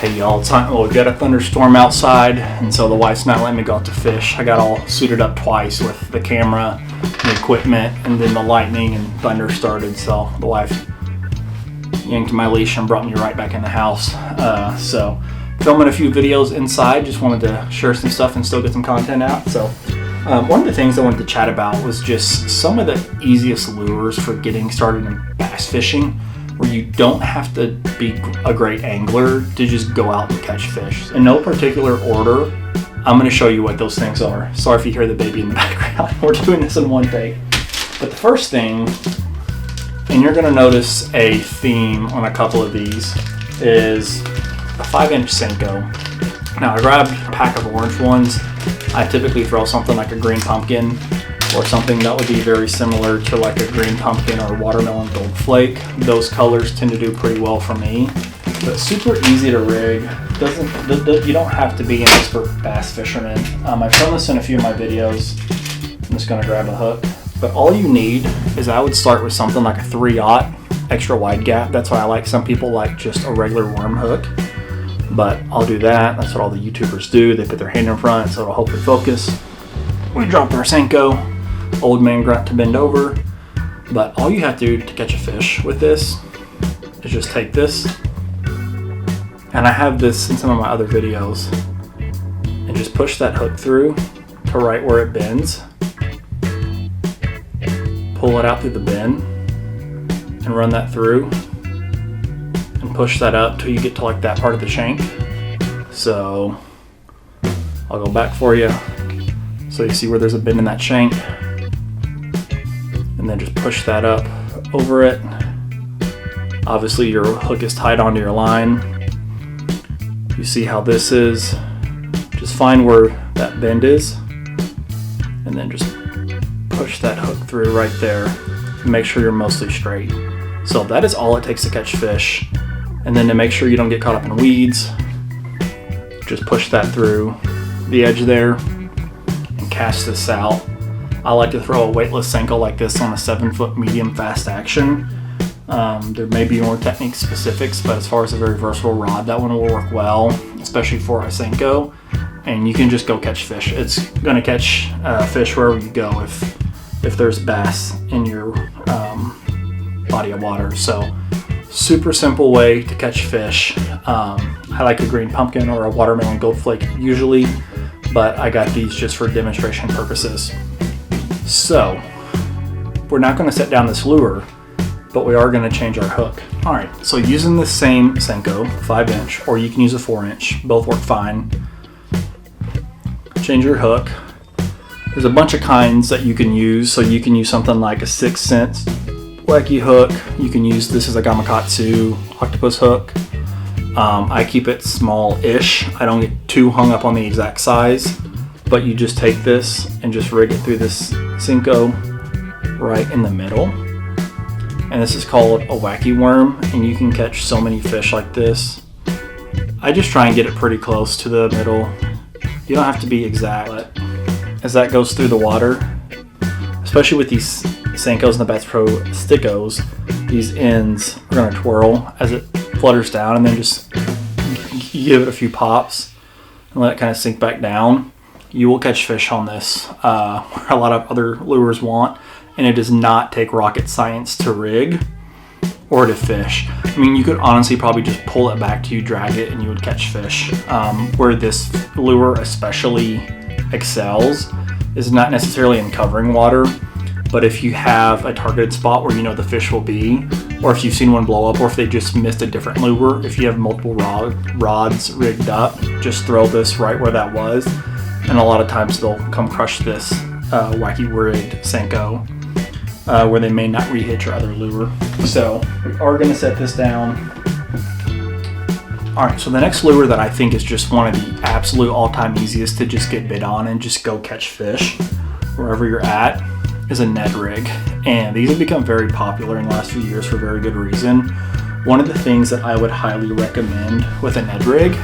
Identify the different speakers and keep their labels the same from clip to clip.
Speaker 1: Hey y'all, we've got a thunderstorm outside, and so the wife's not letting me go out to fish. I got all suited up twice with the camera, the equipment, and then the lightning and thunder started, so the wife yanked my leash and brought me right back in the house. So filming a few videos inside, just wanted to share some stuff and still get some content out. So one of the things I wanted to chat about was just some of the easiest lures for getting started in bass fishing, where you don't have to be a great angler to just go out and catch fish. In no particular order, I'm going to show you what those things are. Sorry if you hear the baby in the background. We're doing this in one take. But the first thing, and you're going to notice a theme on a couple of these, is a 5-inch Senko. Now I grabbed a pack of orange ones. I typically throw something like a green pumpkin, or something that would be very similar to like a green pumpkin or watermelon gold flake. Those colors tend to do pretty well for me. But super easy to rig. You don't have to be an expert bass fisherman. I've shown this in a few of my videos. I'm just gonna grab a hook. But all you need is, I would start with something like a 3/0 extra wide gap. That's why I like. Some people like just a regular worm hook, but I'll do that. That's what all the YouTubers do. They put their hand in front so it'll hopefully focus. We drop our Senko. Old man grunt to bend over. But all you have to do to catch a fish with this is just take this, and I have this in some of my other videos, and just push that hook through to right where it bends. Pull it out through the bend and run that through and push that up till you get to like that part of the shank. So I'll go back for you so you see where there's a bend in that shank. And then just push that up over it. Obviously your hook is tied onto your line. You see how this is. Just find where that bend is, and then just push that hook through right there and make sure you're mostly straight. So that is all it takes to catch fish. And then to make sure you don't get caught up in weeds, just push that through the edge there and cast this out. I like to throw a weightless Senko like this on a 7-foot medium fast action. There may be more technique specifics, but as far as a very versatile rod, that one will work well, especially for a Senko. And you can just go catch fish. It's going to catch fish wherever you go if there's bass in your body of water. So super simple way to catch fish. I like a green pumpkin or a watermelon gold flake usually, but I got these just for demonstration purposes. So we're not going to set down this lure, but we are going to change our hook. All right, so using the same Senko, 5-inch, or you can use a 4-inch, both work fine. Change your hook. There's a bunch of kinds that you can use. So you can use something like a 6 cents wacky hook. You can use, this is a Gamakatsu octopus hook. I keep it small-ish. I don't get too hung up on the exact size, but you just take this and just rig it through this Senko right in the middle. And this is called a wacky worm, and you can catch so many fish like this. I just try and get it pretty close to the middle. You don't have to be exact, but as that goes through the water, especially with these Senkos and the Bass Pro Stickos, these ends are going to twirl as it flutters down, and then just give it a few pops and let it kind of sink back down. You will catch fish on this, where a lot of other lures want, and it does not take rocket science to rig or to fish. I mean, you could honestly probably just pull it back till you drag it and you would catch fish. Where this lure especially excels is not necessarily in covering water, but if you have a targeted spot where you know the fish will be, or if you've seen one blow up, or if they just missed a different lure, if you have multiple rods rigged up, just throw this right where that was, and a lot of times they'll come crush this wacky rigged Senko, where they may not rehitt your other lure. So we are going to set this down. Alright, so the next lure that I think is just one of the absolute all-time easiest to just get bit on and just go catch fish wherever you're at is a Ned rig. And these have become very popular in the last few years for very good reason. One of the things that I would highly recommend with a Ned rig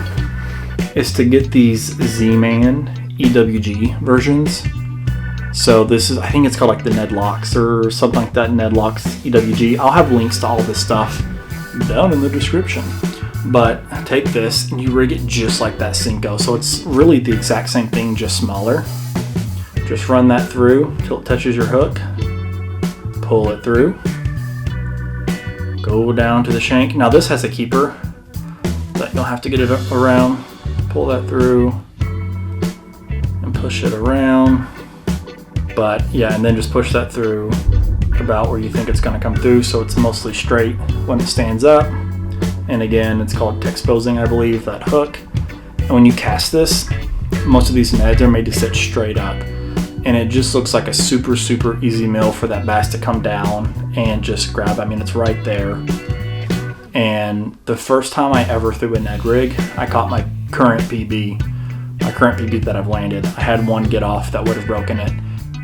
Speaker 1: is to get these Z-Man EWG versions. So this is, I think it's called like the Ned Locks or something like that, Ned Locks EWG. I'll have links to all this stuff down in the description. But take this and you rig it just like that Senko. So it's really the exact same thing, just smaller. Just run that through till it touches your hook. Pull it through. Go down to the shank. Now this has a keeper that you'll have to get it around. Pull that through and push it around. But yeah, and then just push that through about where you think it's going to come through, so it's mostly straight when it stands up. And again, it's called Texposing, I believe, that hook. And when you cast this, most of these Neds are made to sit straight up, and it just looks like a super easy mill for that bass to come down and just grab. I mean, it's right there. And the first time I ever threw a Ned rig, I caught my current PB that I've landed. I had one get off that would have broken it.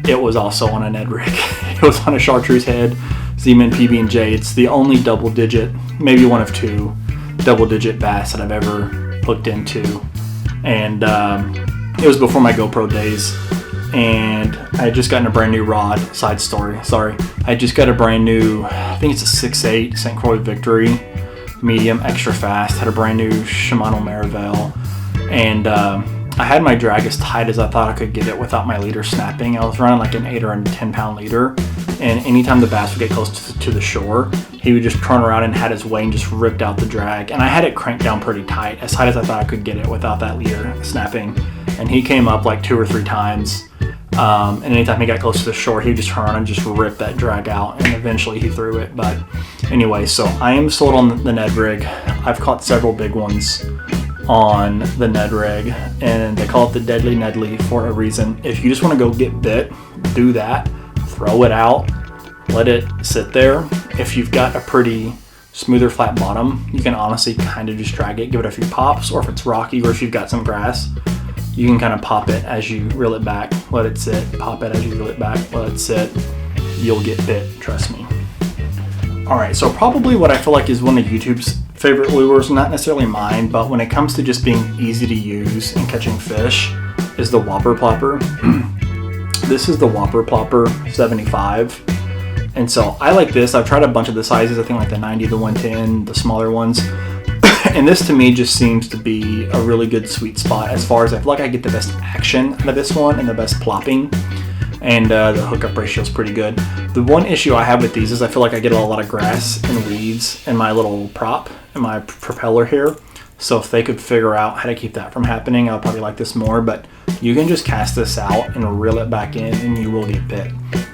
Speaker 1: It was also on a Ned rig. It was on a chartreuse head Zeeman PB&J. It's the only double digit, maybe one of two double digit bass that I've ever hooked into. And it was before my GoPro days. And I had just gotten a brand new rod. Side story, sorry. I just got a brand new, I think it's a 6.8 St. Croix Victory, medium, extra fast. Had a brand new Shimano Marivelle. And I had my drag as tight as I thought I could get it without my leader snapping. I was running like an 8 or a 10 pound leader, and anytime the bass would get close to the shore, he would just turn around and had his weight and just ripped out the drag. And I had it cranked down pretty tight, as tight as I thought I could get it without that leader snapping. And he came up like 2 or 3 times, and anytime he got close to the shore, he would just turn around and just rip that drag out, and eventually he threw it. But anyway, so I am sold on the Ned rig. I've caught several big ones on the Ned rig, and they call it the Deadly Nedley for a reason. If you just want to go get bit, do that. Throw it out, let it sit there. If you've got a pretty smoother flat bottom, you can honestly kind of just drag it, give it a few pops, or if it's rocky, or if you've got some grass, you can kind of pop it as you reel it back, let it sit, pop it as you reel it back, let it sit. You'll get bit, trust me. Alright, so probably what I feel like is one of YouTube's favorite lures, not necessarily mine, but when it comes to just being easy to use and catching fish, is the Whopper Plopper. This is the Whopper Plopper 75. And so I like this. I've tried a bunch of the sizes, I think like the 90, the 110, the smaller ones. And this to me just seems to be a really good sweet spot as far as I feel like I get the best action out of this one and the best plopping. And the hookup ratio is pretty good. The one issue I have with these is I feel like I get a lot of grass and weeds in my little prop and my propeller here. So if they could figure out how to keep that from happening, I'll probably like this more. But you can just cast this out and reel it back in and you will get bit.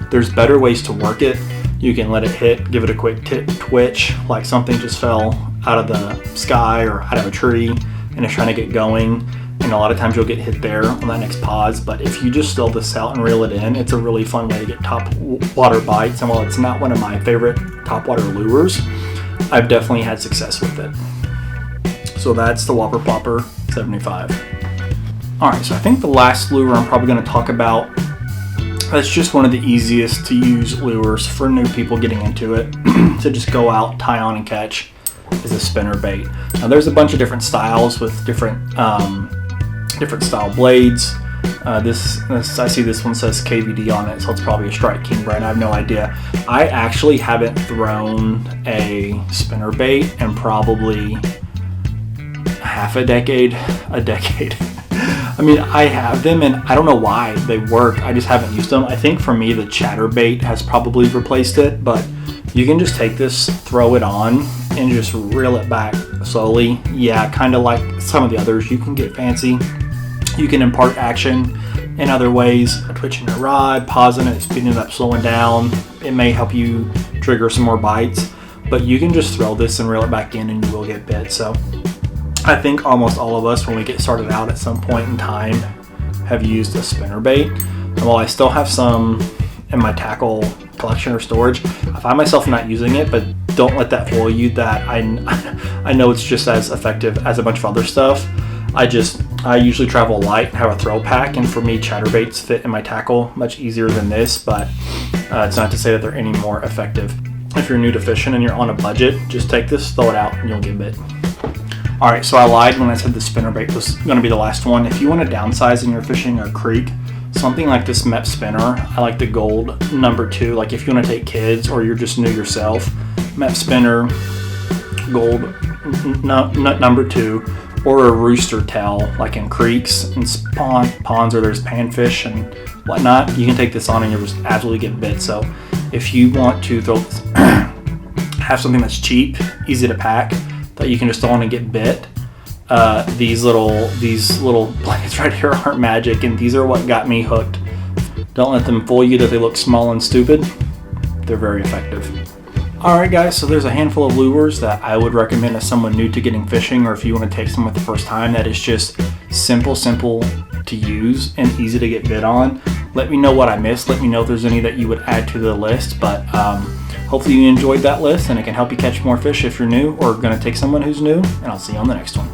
Speaker 1: There's better ways to work it. You can let it hit, give it a quick twitch, like something just fell out of the sky or out of a tree and it's trying to get going. And a lot of times you'll get hit there on that next pause. But if you just throw this out and reel it in, it's a really fun way to get top water bites. And while it's not one of my favorite top water lures, I've definitely had success with it. So that's the Whopper Plopper 75. Alright, so I think the last lure I'm probably going to talk about, that's just one of the easiest to use lures for new people getting into it, to just go out, tie on and catch, is a spinner bait. Now there's a bunch of different styles with different style blades. This I see this one says KVD on it, so it's probably a Strike King brand. I have no idea. I actually haven't thrown a spinner bait in probably half a decade. I mean, I have them and I don't know why they work. I just haven't used them. I think for me the chatterbait has probably replaced it, but you can just take this, throw it on, and just reel it back slowly. Yeah, kind of like some of the others. You can get fancy. You can impart action in other ways. Twitching your rod, pausing it, speeding it up, slowing down. It may help you trigger some more bites, but you can just throw this and reel it back in and you will get bit. So I think almost all of us, when we get started out at some point in time, have used a spinnerbait. And while I still have some in my tackle collection or storage, I find myself not using it, but don't let that fool you that I know it's just as effective as a bunch of other stuff. I usually travel light and have a throw pack, and for me chatterbaits fit in my tackle much easier than this, but it's not to say that they're any more effective. If you're new to fishing and you're on a budget, just take this, throw it out, and you'll get bit. Alright, so I lied when I said the spinnerbait was going to be the last one. If you want to downsize and you're fishing a creek, something like this Mepps spinner, I like the gold number 2. Like if you want to take kids or you're just new yourself, Mepps spinner, gold number 2, or a rooster tail, like in creeks and ponds where there's panfish and whatnot. You can take this on and you'll just absolutely get bit. So if you want to have something that's cheap, easy to pack, that you can just throw on and get bit, these little blankets right here aren't magic, and these are what got me hooked. Don't let them fool you that they look small and stupid. They're very effective. Alright guys, so there's a handful of lures that I would recommend as someone new to getting fishing, or if you want to take some with the first time, that is just simple to use and easy to get bit on. Let me know what I missed. Let me know if there's any that you would add to the list, but hopefully you enjoyed that list and it can help you catch more fish if you're new or going to take someone who's new, and I'll see you on the next one.